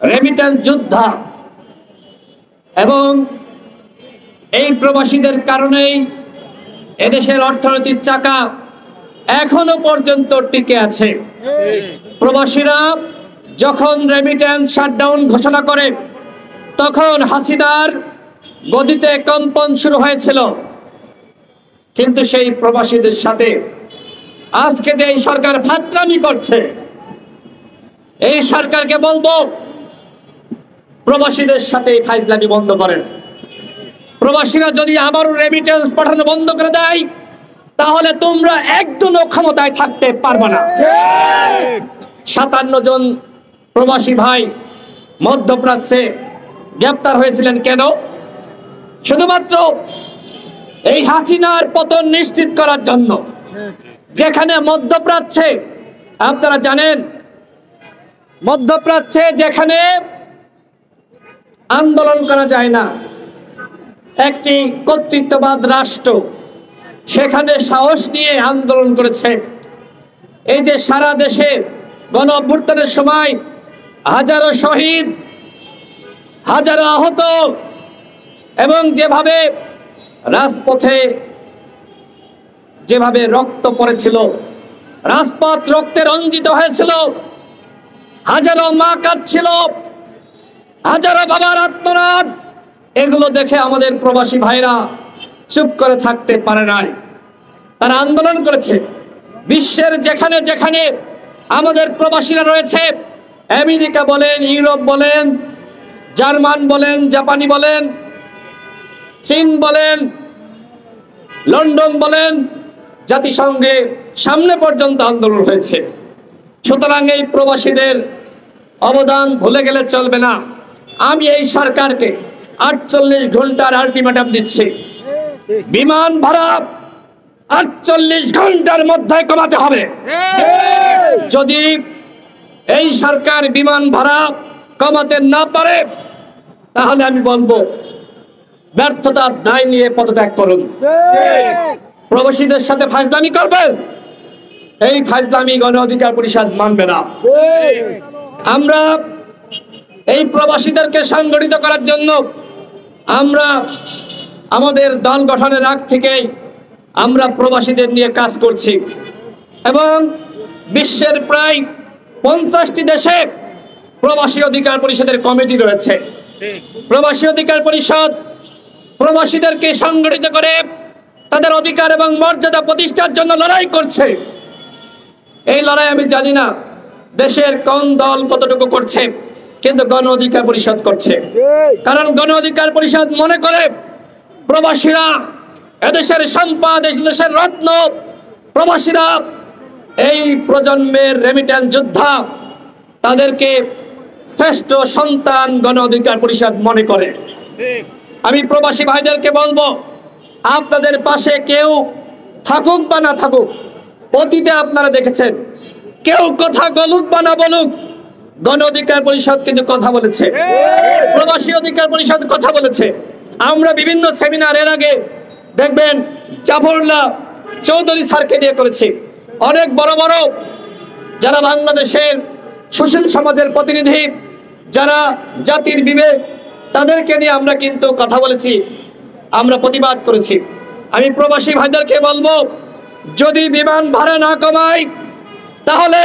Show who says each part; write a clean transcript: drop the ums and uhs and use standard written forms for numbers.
Speaker 1: Remittance যোদ্ধা এবং এই প্রবাসীদের কারণেই এদেশের অর্থনৈতিক চাকা এখনো পর্যন্ত টিকে আছে। প্রবাসীরা যখন রেমিটেন্স শাটডাউন ঘোষণা করে তখন হাসিনার গদিতে কম্পন শুরু হয়েছিল, কিন্তু সেই প্রবাসীদের সাথে আজকে যে এই সরকার ফাত্রামি করছে, এই সরকারকে বলবো প্রবাসীদের সাথে ফাইজলামি বন্ধ করেন। প্রবাসীরা যদি আবারও রেমিটেন্স পাঠানো বন্ধ করে দেয় তাহলে তোমরা একদমও ক্ষমতায় থাকতে পারবে না। 57 জন প্রবাসী ভাই মধ্যপ্রাচ্যে গ্রেপ্তার হয়েছিলেন কেন? শুধুমাত্র এই হাসিনার পতন নিশ্চিত করার জন্য। যেখানে মধ্যপ্রাচ্যে আপনারা জানেন, মধ্যপ্রাচ্যে যেখানে আন্দোলন করা যায় না, একটি কর্তৃত্ববাদ রাষ্ট্র, সেখানে সাহস নিয়ে আন্দোলন করেছে। এই যে সারা দেশে গণ অভ্যুত্থানের সময় হাজারো শহীদ, হাজারো আহত এবং যেভাবে রাজপথে যেভাবে রক্ত পড়েছিল, রাজপথ রক্তে রঞ্জিত হয়েছিল, হাজারো মা কাঁদছিল, হাজারো বাবার আত্মনাদ, এগুলো দেখে আমাদের প্রবাসী ভাইরা চুপ করে থাকতে পারে নাই। তারা আন্দোলন করেছে। বিশ্বের যেখানে যেখানে আমাদের প্রবাসীরা রয়েছে, আমেরিকা বলেন, ইউরোপ বলেন, জার্মান বলেন, জাপানি বলেন, চীন বলেন, লন্ডন বলেন, জাতিসংঘে সামনে পর্যন্ত আন্দোলন হয়েছে। সুতরাং এই প্রবাসীদের অবদান ভুলে গেলে চলবে না। আমি এই সরকারকে 48 ঘন্টার আলটিমেটাম দিচ্ছি। বিমান ভাড়া 48 ঘন্টার মধ্যে কমাতে হবে। যদি এই সরকার বিমান ভাড়া কমাতে না পারে তাহলে আমি বলবো ব্যর্থতার দায় নিয়ে পদত্যাগ করুন। প্রবাসীদের সাথে ফাজলামি করবেন, এই ফাজলামি গণ অধিকার পরিষদ মানবে না। আমরা এই প্রবাসীদেরকে সংগঠিত করার জন্য আমরা আমাদের দল গঠনের আগ থেকেই আমরা প্রবাসীদের নিয়ে কাজ করছি এবং বিশ্বের প্রায় 50টি দেশে প্রবাসী অধিকার পরিষদের কমিটি রয়েছে। প্রবাসী অধিকার পরিষদ প্রবাসীদেরকে সংগঠিত করে তাদের অধিকার এবং মর্যাদা প্রতিষ্ঠার জন্য লড়াই করছে। এই লড়াই আমি জানি না দেশের কোন দল কতটুকু করছে, কিন্তু গণ অধিকার পরিষদ করছে। কারণ গণ অধিকার পরিষদ মনে করে প্রবাসীরা এদেশের সম্পদ, দেশের রত্ন, প্রবাসীরা এই প্রজন্মের রেমিটেন্স যোদ্ধা, তাদেরকে শ্রেষ্ঠ সন্তান গণ অধিকার পরিষদ মনে করে। আমি প্রবাসী ভাইদেরকে বলবো, আপনাদের পাশে কেউ থাকুক বা না থাকুক, অতীতে আপনারা দেখেছেন কেউ কথা বলুক বা না বলুক, গণ অধিকার পরিষদ কিন্তু কথা বলেছে, প্রবাসী অধিকার পরিষদ কথা বলেছে। আমরা বিভিন্ন সেমিনার এর আগে দেখবেন জাফরুল্লাহ চৌধুরী স্যারকে নিয়ে করেছি। অনেক বড় বড় যারা বাংলাদেশের সুশীল সমাজের প্রতিনিধি, যারা জাতির বিবেক, তাদেরকে নিয়ে আমরা কিন্তু কথা বলেছি, আমরা প্রতিবাদ করেছি। আমি প্রবাসী ভাইদেরকে বলবো, যদি বিমান ভাড়া না কমায় তাহলে